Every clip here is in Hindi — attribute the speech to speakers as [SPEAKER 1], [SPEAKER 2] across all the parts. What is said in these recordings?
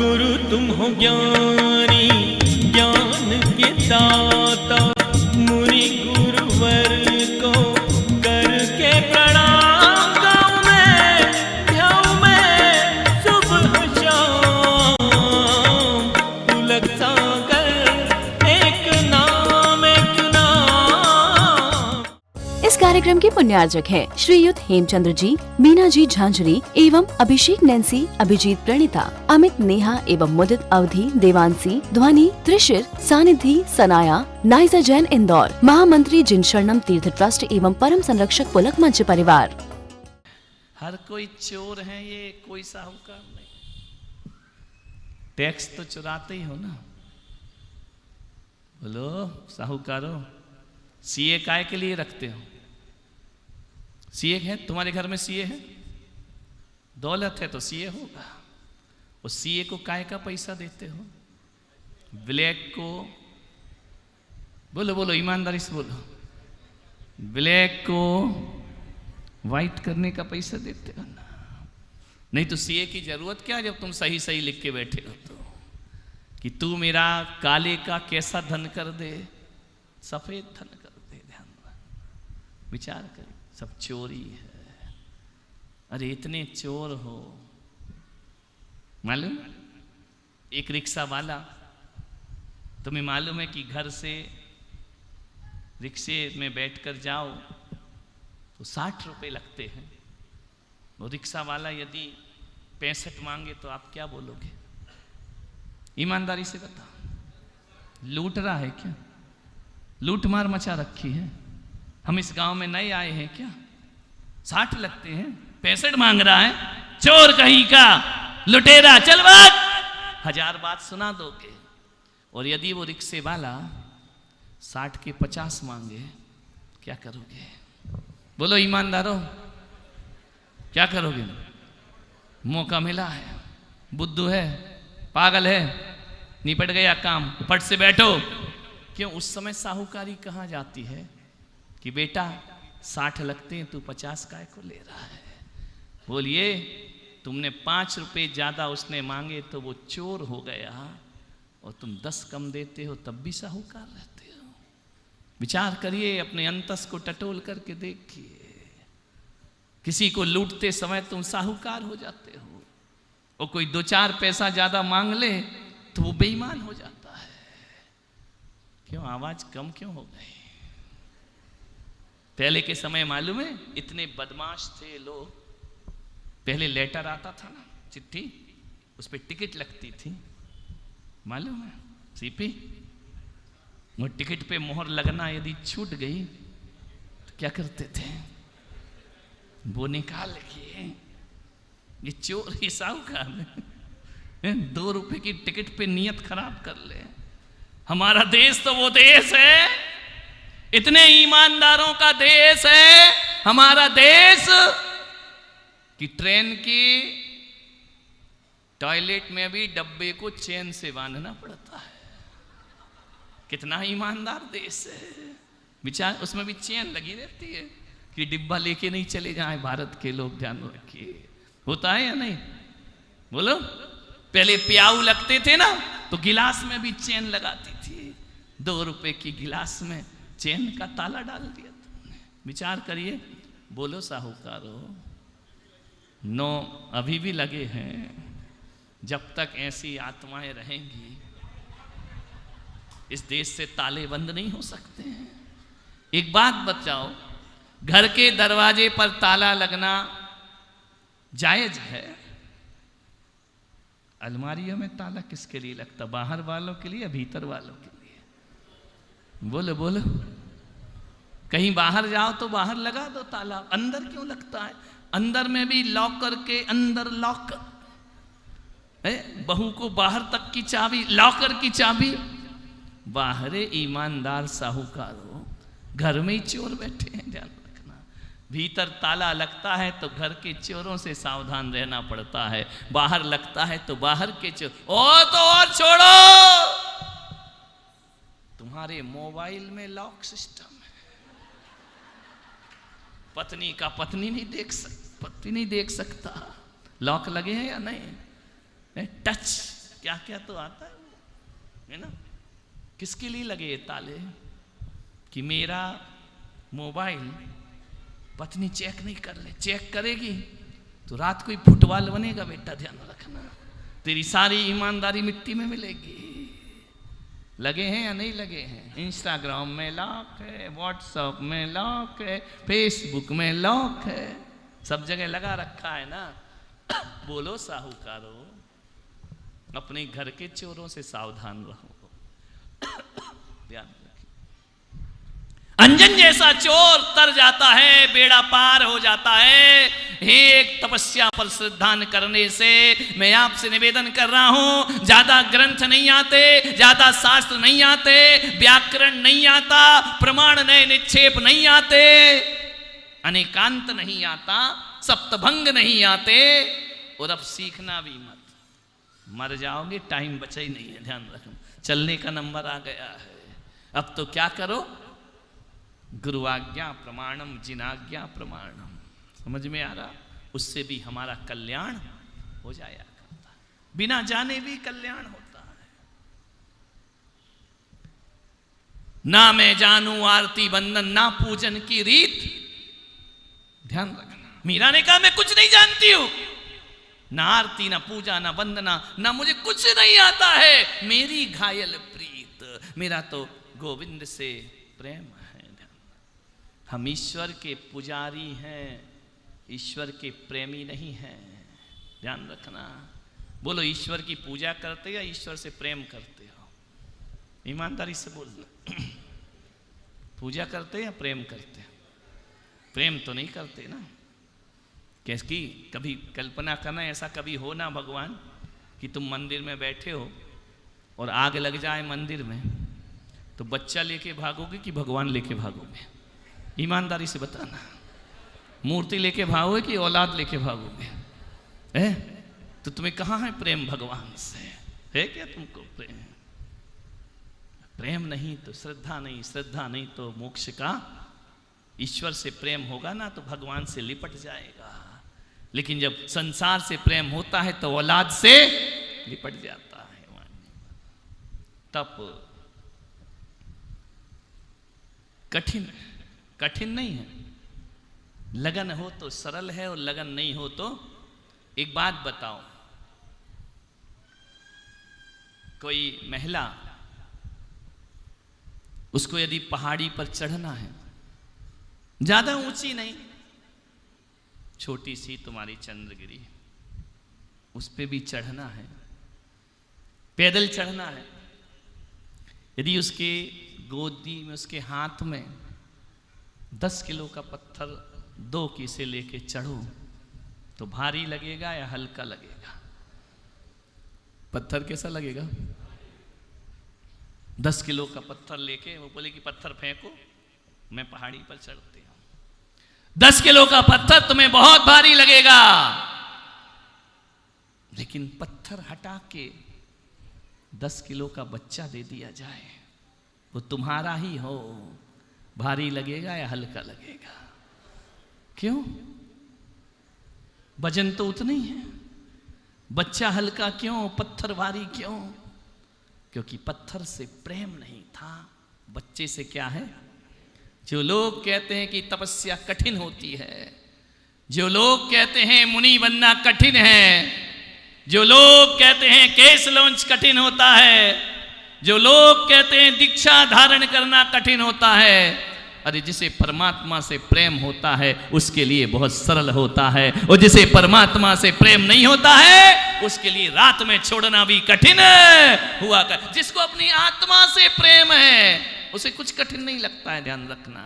[SPEAKER 1] गुरु तुम हो ज्ञानी ज्ञान के दाता, मुनि गुरुवर को करके प्रणाम गाऊं मैं, ध्याऊं मैं सुबह शाम। पुलक सागर एक नाम एक नाम।
[SPEAKER 2] इस कार्यक्रम के पुण्यार्जक हैं श्रीयुत हेमचंद्र जी, मीना जी झांझरी एवं अभिषेक नैन्सी, अभिजीत प्रणीता, अमित नेहा एवं मुदित अवधि, देवांशी, ध्वनि, त्रिशिर, सानिधि, सनाया, नाइजा जैन इंदौर, महामंत्री जिन शरणम तीर्थ ट्रस्ट एवं परम संरक्षक पुलक मंच परिवार।
[SPEAKER 3] हर कोई चोर है, ये कोई साहूकार नहीं। टैक्स तो चुराते ही हो ना। बोलो साहूकारों, सीए काय के लिए रखते हो? सीए है तुम्हारे घर में? सीए है? दौलत है तो सीए होगा। और सीए को काय का पैसा देते हो? ब्लैक को, बोलो बोलो ईमानदारी से बोलो, ब्लैक को वाइट करने का पैसा देते हो ना। नहीं तो सीए की जरूरत क्या जब तुम सही सही लिख के बैठे हो तो, कि तू मेरा काले का कैसा धन कर दे, सफेद धन कर दे। ध्यान विचार करें, सब चोरी है। अरे इतने चोर हो, मालूम एक रिक्शा वाला, तुम्हें मालूम है कि घर से रिक्शे में बैठकर जाओ तो 60 रुपए लगते हैं। वो रिक्शा वाला यदि 65 मांगे तो आप क्या बोलोगे? ईमानदारी से बताओ, लूट रहा है क्या? लूट मार मचा रखी है। हम इस गांव में नए आए हैं क्या? 60 लगते हैं, 65 मांग रहा है। चोर कहीं का, लुटेरा, चल बात। 1000 बात सुना दोगे। और यदि वो रिक्शे वाला 60 के 50 मांगे, क्या करोगे? बोलो ईमानदारों, क्या करोगे? मौका मिला है, बुद्धू है, पागल है, निपट गया काम, फट से बैठो। क्यों? उस समय साहूकारी कहाँ जाती है कि बेटा 60 लगते हैं, तू 50 काय को ले रहा है? बोलिए, तुमने 5 रुपए ज्यादा उसने मांगे तो वो चोर हो गया, और तुम 10 कम देते हो तब भी साहूकार रहते हो। विचार करिए, अपने अंतस को टटोल करके देखिए। किसी को लूटते समय तुम साहूकार हो जाते हो, और कोई 2-4 पैसा ज्यादा मांग ले तो वो बेईमान हो जाता है। क्यों? आवाज कम क्यों हो गई? पहले के समय मालूम है इतने बदमाश थे लोग। पहले लेटर आता था ना, चिट्ठी, उस पर टिकट लगती थी, मालूम है? सीपी, वो टिकट पे मोहर लगना यदि छूट गई तो क्या करते थे? वो निकाल के, ये चोर ही साहूकार 2 रुपए की टिकट पे नियत खराब कर ले। हमारा देश तो वो देश है, इतने ईमानदारों का देश है हमारा देश, कि ट्रेन की टॉयलेट में भी डब्बे को चेन से बांधना पड़ता है। कितना ईमानदार देश है। विचार, उसमें भी चेन लगी रहती है कि डिब्बा लेके नहीं चले जाए भारत के लोग। ध्यान रखिए, होता है या नहीं? बोलो। पहले प्याऊ लगते थे ना, तो गिलास में भी चेन लगाती थी। 2 रुपए की गिलास में चेन का ताला डाल दिया तुमने। विचार करिए। बोलो साहूकारों, 9 अभी भी लगे हैं। जब तक ऐसी आत्माएं रहेंगी इस देश से ताले बंद नहीं हो सकते हैं। एक बात बताओ, घर के दरवाजे पर ताला लगना जायज है? अलमारियों में ताला किसके लिए लगता? बाहर वालों के लिए, भीतर वालों के लिए? बोलो बोलो। कहीं बाहर जाओ तो बाहर लगा दो ताला, अंदर क्यों लगता है? अंदर में भी लॉकर के अंदर लॉक, बहू को बाहर तक की चाबी, लॉकर की चाबी। बाहर ईमानदार साहूकारों, घर में ही चोर बैठे हैं, ध्यान रखना। भीतर ताला लगता है तो घर के चोरों से सावधान रहना पड़ता है, बाहर लगता है तो बाहर के चोर। और छोड़ो, तुम्हारे मोबाइल में लॉक सिस्टम है। पत्नी का पति नहीं देख सकता लॉक लगे हैं या नहीं। टच क्या क्या तो आता है ना। किसके लिए लगे ये ताले? कि मेरा मोबाइल पत्नी चेक नहीं कर ले, चेक करेगी तो रात को ही फुटबॉल बनेगा। बेटा ध्यान रखना, तेरी सारी ईमानदारी मिट्टी में मिलेगी। लगे हैं या नहीं लगे हैं? इंस्टाग्राम में लॉक है, व्हाट्सएप में लॉक है, फेसबुक में लॉक है, सब जगह लगा रखा है ना। बोलो साहूकारो, अपने घर के चोरों से सावधान रहो। ध्यान रखिए, अंजन जैसा चोर तर जाता है, बेड़ा पार हो जाता है। एक तपस्या पर श्रद्धा करने से मैं आपसे निवेदन कर रहा हूं, ज्यादा ग्रंथ नहीं आते, ज्यादा शास्त्र नहीं आते, व्याकरण नहीं आता, प्रमाण नए निक्षेप नहीं आते, अनेकांत नहीं आता, सप्तभंग नहीं आते, और अब सीखना भी मत, मर जाओगे, टाइम बचा ही नहीं है। ध्यान रखना, चलने का नंबर आ गया है। अब तो क्या करो, गुरु आज्ञा प्रमाणम, जिनाज्ञा प्रमाणम। समझ में आ रहा? उससे भी हमारा कल्याण हो जाया करता है, बिना जाने भी कल्याण होता है। ना मैं जानू आरती बंदन, ना पूजन की रीत। ध्यान रखना, मीरा ने कहा मैं कुछ नहीं जानती हूं, ना आरती, ना पूजा, ना वंदना, ना मुझे कुछ नहीं आता है। मेरी घायल प्रीत, मेरा तो गोविंद से प्रेम है। हम ईश्वर के पुजारी हैं, ईश्वर के प्रेमी नहीं हैं। ध्यान रखना। बोलो, ईश्वर की पूजा करते हो या ईश्वर से प्रेम करते हो? ईमानदारी से बोलना। पूजा करते हो या प्रेम करते हो? प्रेम तो नहीं करते ना। कैसी कभी कल्पना करना, ऐसा कभी हो ना भगवान कि तुम मंदिर में बैठे हो और आग लग जाए मंदिर में, तो बच्चा लेके भागोगे कि भगवान लेके भागोगे? ईमानदारी से बताना। मूर्ति लेके भागोगे कि औलाद लेके भागोगे? तो तुम्हें कहाँ है प्रेम भगवान से? है क्या तुमको प्रेम? प्रेम नहीं तो श्रद्धा नहीं, श्रद्धा नहीं तो मोक्ष का। ईश्वर से प्रेम होगा ना तो भगवान से लिपट जाएगा, लेकिन जब संसार से प्रेम होता है तो औलाद से लिपट जाता है। तप कठिन, कठिन नहीं है। लगन हो तो सरल है, और लगन नहीं हो तो। एक बात बताओ, कोई महिला, उसको यदि पहाड़ी पर चढ़ना है, ज्यादा ऊंची नहीं, छोटी सी तुम्हारी चंद्रगिरी, उस पे भी चढ़ना है, पैदल चढ़ना है, यदि उसके गोदी में, उसके हाथ में 10 किलो का पत्थर 2 किसे लेके चढ़ो तो भारी लगेगा या हल्का लगेगा? पत्थर कैसा लगेगा? 10 किलो का पत्थर लेके वो बोले कि पत्थर फेंको, मैं पहाड़ी पर चढ़ती हूं। 10 किलो का पत्थर तुम्हें बहुत भारी लगेगा, लेकिन पत्थर हटा के 10 किलो का बच्चा दे दिया जाए, वो तुम्हारा ही हो, भारी लगेगा या हल्का लगेगा? क्यों? वजन तो उतना ही है। बच्चा हल्का क्यों, पत्थर भारी क्यों? क्योंकि पत्थर से प्रेम नहीं था, बच्चे से क्या है? जो लोग कहते हैं कि तपस्या कठिन होती है, जो लोग कहते हैं मुनि बनना कठिन है, जो लोग कहते हैं केस लॉन्च कठिन होता है, जो लोग कहते हैं दीक्षा धारण करना कठिन होता है, अरे जिसे परमात्मा से प्रेम होता है उसके लिए बहुत सरल होता है, और जिसे परमात्मा से प्रेम नहीं होता है उसके लिए रात में छोड़ना भी कठिन हुआ कर। जिसको अपनी आत्मा से प्रेम है उसे कुछ कठिन नहीं लगता है। ध्यान रखना,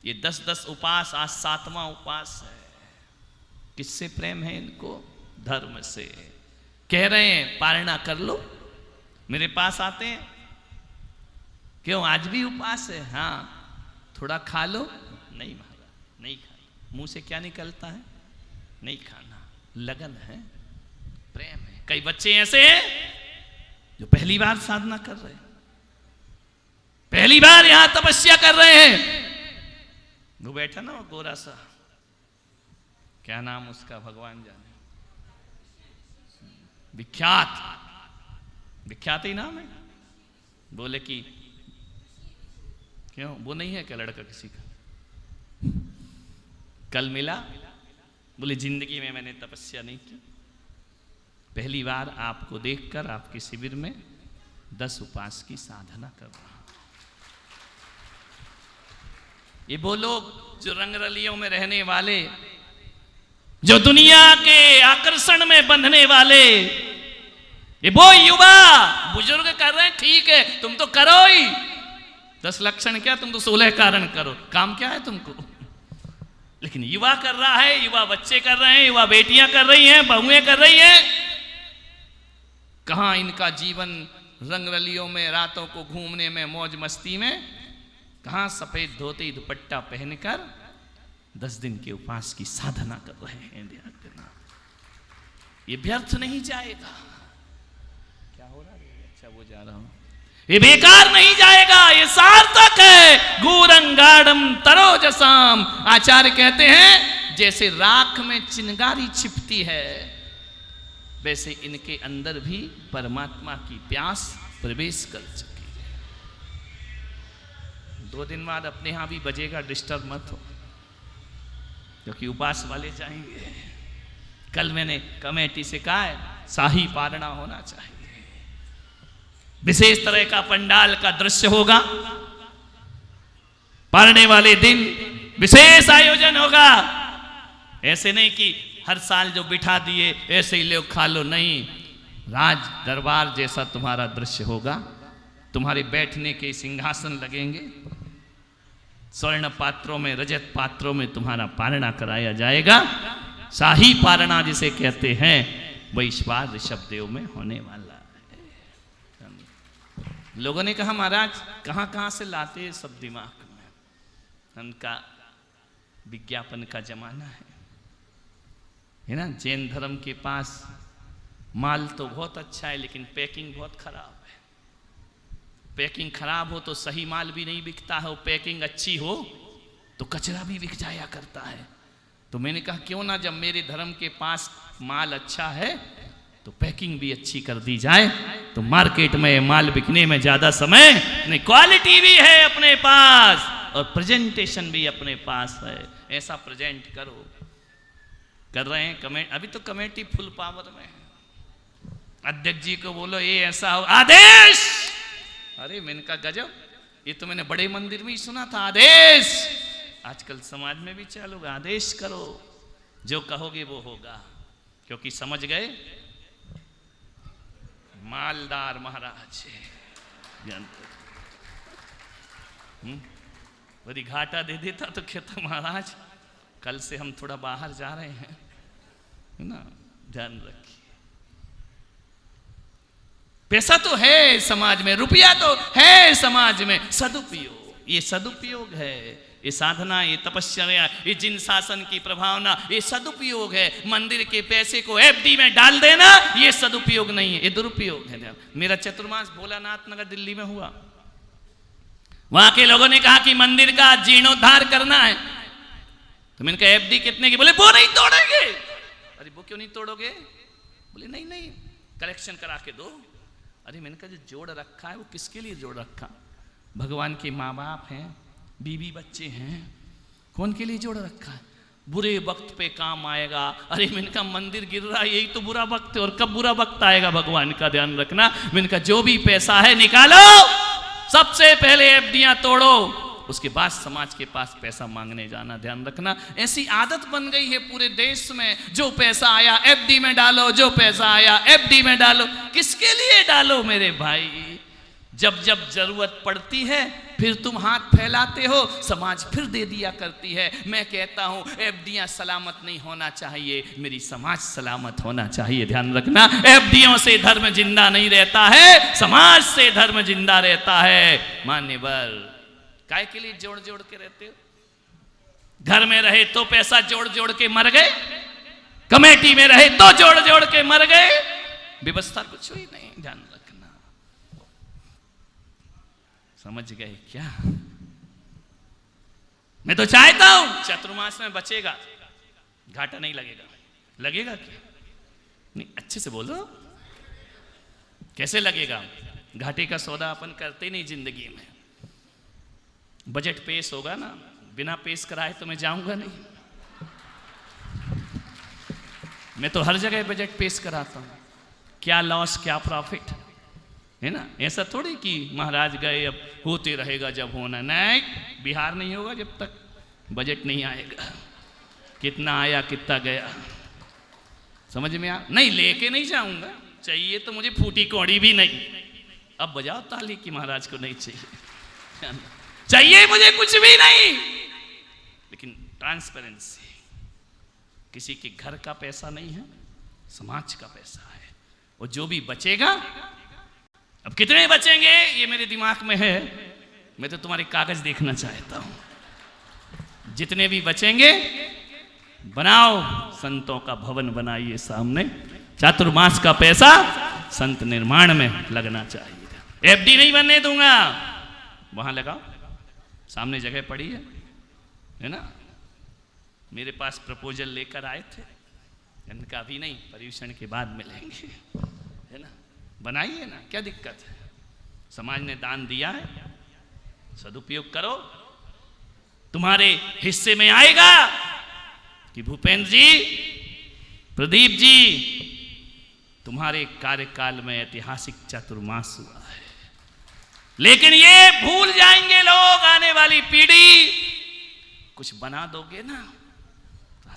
[SPEAKER 3] ये 10-10 उपास आज 7वां उपास है। किससे प्रेम है इनको? धर्म से। कह रहे हैं पारणा कर लो, मेरे पास आते हैं, क्यों आज भी उपास है? हाँ, थोड़ा खा लो। नहीं महाराज, नहीं खाना। मुंह से क्या निकलता है? नहीं खाना। लगन है, प्रेम है। कई बच्चे ऐसे हैं जो पहली बार साधना कर रहे हैं, पहली बार यहां तपस्या कर रहे हैं। वो बैठा ना, वो गोरा सा, क्या नाम उसका भगवान जाने, विख्यात विख्यात ही नाम है। बोले कि क्यों, वो नहीं है क्या लड़का किसी का? कल मिला, बोले जिंदगी में मैंने तपस्या नहीं की, पहली बार आपको देखकर आपके शिविर में 10 उपवास की साधना कर रहा। ये वो लोग जो रंगरलियों में रहने वाले, जो दुनिया के आकर्षण में बंधने वाले, ये वो युवा बुजुर्ग कर रहे हैं, ठीक है तुम तो करो ही, 10 लक्षण क्या, तुम तो 16 कारण करो, काम क्या है तुमको? लेकिन युवा कर रहा है, युवा बच्चे कर रहे हैं, युवा बेटियां कर रही हैं, बहुएं कर रही हैं। कहां इनका जीवन रंगरलियों में, रातों को घूमने में, मौज मस्ती में, कहां सफेद धोती दुपट्टा पहनकर 10 दिन के उपवास की साधना कर रहे हैं। ध्यान देना, ये व्यर्थ नहीं जाएगा। क्या हो रहा है? अच्छा वो जा रहा हूं, ये बेकार नहीं जाएगा, ये सार्थक है। गूरंगाड़म तरोजसाम, आचार्य कहते हैं जैसे राख में चिंगारी छिपती है, वैसे इनके अंदर भी परमात्मा की प्यास प्रवेश कर चुकी है। 2 दिन बाद अपने यहां भी बजेगा, डिस्टर्ब मत हो, क्योंकि उपवास वाले जाएंगे। कल मैंने कमेटी से कहा है शाही पारणा होना चाहिए, विशेष तरह का पंडाल का दृश्य होगा, पारने वाले दिन विशेष आयोजन होगा। ऐसे नहीं कि हर साल जो बिठा दिए ऐसे ही लो खा लो, नहीं, राज दरबार जैसा तुम्हारा दृश्य होगा। तुम्हारे बैठने के सिंहासन लगेंगे, स्वर्ण पात्रों में, रजत पात्रों में तुम्हारा पारणा कराया जाएगा। शाही पारणा जिसे कहते हैं वह इस बार ऋषभदेव में होने वाला है। लोगों ने कहा महाराज कहां कहां से लाते हैं सब दिमाग में, उनका विज्ञापन का जमाना है ना। जैन धर्म के पास माल तो बहुत अच्छा है, लेकिन पैकिंग बहुत खराब है। पैकिंग खराब हो तो सही माल भी नहीं बिकता है, पैकिंग अच्छी हो तो कचरा भी बिक जाया करता है। तो मैंने कहा क्यों ना, जब मेरे धर्म के पास माल अच्छा है तो पैकिंग भी अच्छी कर दी जाए, तो मार्केट में माल बिकने में ज्यादा समय नहीं, क्वालिटी भी है अपने पास और प्रेजेंटेशन भी अपने पास है। ऐसा प्रेजेंट करो। कर रहे हैं कमेटी, अभी तो कमेटी फुल पावर में है। अध्यक्ष जी को बोलो ये ऐसा हो, आदेश। अरे मैंने कहा गजब, ये तो मैंने बड़े मंदिर में ही सुना था, आदेश। आजकल समाज में भी चालू, आदेश करो, जो कहोगे वो होगा, क्योंकि समझ गए मालदार महाराज बड़ी घाटा दे देता तो कहता महाराज कल से हम थोड़ा बाहर जा रहे हैं, है ना, ध्यान रखिए। पैसा तो है समाज में, रुपया तो है समाज में, सदुपयोग, ये सदुपयोग है। ये साधना, ये तपस्या, ये जिन शासन की प्रभावना, ये सदुपयोग है। मंदिर के पैसे को एफडी में डाल देना ये सदुपयोग नहीं है, ये दुरुपयोग है। मेरा चतुर्मास भोलानाथ नगर दिल्ली में हुआ, वहां के लोगों ने कहा कि मंदिर का जीर्णोद्धार करना है, तो मैंने कहा एफडी कितने की? बोले वो नहीं तोड़ेंगे। अरे वो क्यों नहीं तोड़ोगे? बोले नहीं नहीं कलेक्शन करा के दो। अरे मैंने कहा जो जोड़ रखा है वो किसके लिए जोड़ रखा? भगवान के माँ बाप हैं, बीवी बच्चे हैं, कौन के लिए जोड़ रखा है? बुरे वक्त पे काम आएगा। अरे मैंने कहा मंदिर गिर रहा है यही तो बुरा वक्त है, और कब बुरा वक्त आएगा भगवान का ध्यान रखना। मैंने कहा जो भी पैसा है निकालो, सबसे पहले एफडीआं तोड़ो, उसके बाद समाज के पास पैसा मांगने जाना, ध्यान रखना। ऐसी आदत बन गई है पूरे देश में, जो पैसा आया एफडी में डालो, जो पैसा आया एफडी में डालो। किसके लिए डालो मेरे भाई? जब जब जरूरत पड़ती है फिर तुम हाथ फैलाते हो, समाज फिर दे दिया करती है। मैं कहता हूं एफडीआं सलामत नहीं होना चाहिए, मेरी समाज सलामत होना चाहिए, ध्यान रखना। एफडीओं से धर्म जिंदा नहीं रहता है, समाज से धर्म जिंदा रहता है। मान्यवर काय के लिए जोड़ जोड़ के रहते हो? घर में रहे तो पैसा जोड़ जोड़ के मर गए, कमेटी में रहे तो जोड़ जोड़ के मर गए, व्यवस्था कुछ हुई नहीं, ध्यान रखना। समझ गए क्या? मैं तो चाहता हूं चतुर्मास में बचेगा, घाटा नहीं लगेगा। लगेगा क्या? नहीं, अच्छे से बोलो। कैसे लगेगा? घाटे का सौदा अपन करते नहीं जिंदगी में। बजट पेश होगा ना, बिना पेश कराए तो मैं जाऊंगा नहीं। मैं तो हर जगह बजट पेश कराता हूं, क्या लॉस क्या प्रॉफिट, है ना। ऐसा थोड़ी कि महाराज गए अब होते रहेगा जब होना, नहीं, बिहार नहीं होगा जब तक बजट नहीं आएगा। कितना आया कितना गया समझ में आ नहीं, लेके नहीं जाऊंगा, चाहिए तो मुझे फूटी कौड़ी भी नहीं। अब बजाओ ताली कि महाराज को नहीं चाहिए, चाहिए मुझे कुछ भी नहीं, लेकिन ट्रांसपेरेंसी। किसी के घर का पैसा नहीं है, समाज का पैसा है, और जो भी बचेगा, अब कितने बचेंगे ये मेरे दिमाग में है, मैं तो तुम्हारे कागज देखना चाहता हूं। जितने भी बचेंगे बनाओ, संतों का भवन बनाइए सामने, चातुर्मास का पैसा संत निर्माण में लगना चाहिए। एफडी नहीं बनने दूंगा, वहां लगाओ, सामने जगह पड़ी है ना। मेरे पास प्रपोजल लेकर आए थे, इनका अभी नहीं, पर्यूषण के बाद मिलेंगे, है ना। बनाइए ना, क्या दिक्कत है? समाज ने दान दिया है, सदुपयोग करो। तुम्हारे हिस्से में आएगा कि भूपेंद्र जी, प्रदीप जी, तुम्हारे कार्यकाल में ऐतिहासिक चातुर्मास हुआ है। लेकिन ये भूल जाएंगे लोग, आने वाली पीढ़ी। कुछ बना दोगे ना,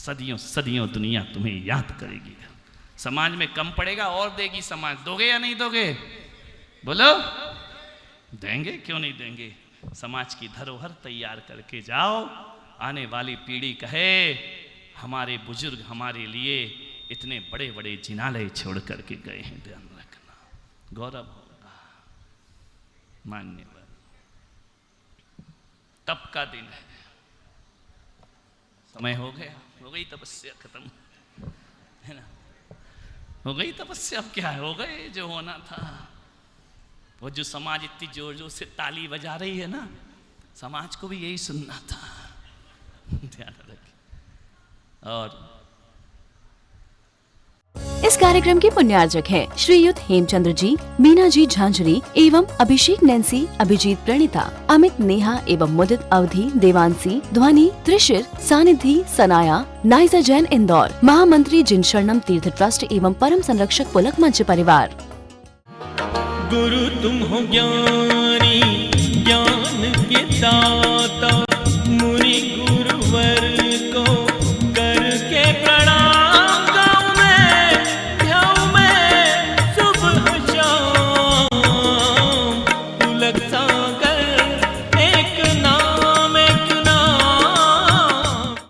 [SPEAKER 3] सदियों सदियों दुनिया तुम्हें याद करेगी। समाज में कम पड़ेगा और देगी समाज, दोगे या नहीं दोगे? बोलो, देंगे, क्यों नहीं देंगे? समाज की धरोहर तैयार करके जाओ, आने वाली पीढ़ी कहे हमारे बुजुर्ग हमारे लिए इतने बड़े बड़े जिनालय छोड़ करके गए हैं। ध्यान रखना, गौरव होगा। मान्यवर, तप का दिन है, समय हो गया, हो गई तपस्या खत्म, है ना, हो गई तपस्या। अब क्या है, हो गए जो होना था। वो जो समाज इतनी जोर जोर से ताली बजा रही है ना, समाज को भी यही सुनना था। ध्यान रखें। और
[SPEAKER 2] इस कार्यक्रम के पुण्यार्जक हैं श्रीयुत हेमचंद्र जी, मीना जी झांझरी एवं अभिषेक नैन्सी, अभिजीत प्रणीता, अमित नेहा एवं मुदित अवधि, देवांशी, ध्वनि, त्रिशिर, सानिधि, सनाया, नाइजा जैन इंदौर, महामंत्री जिन शरणम तीर्थ ट्रस्ट एवं परम संरक्षक पुलक मंच परिवार।
[SPEAKER 1] गुरु तुम हो ज्ञानी, ज्ञान के दाता, मुनि गुरु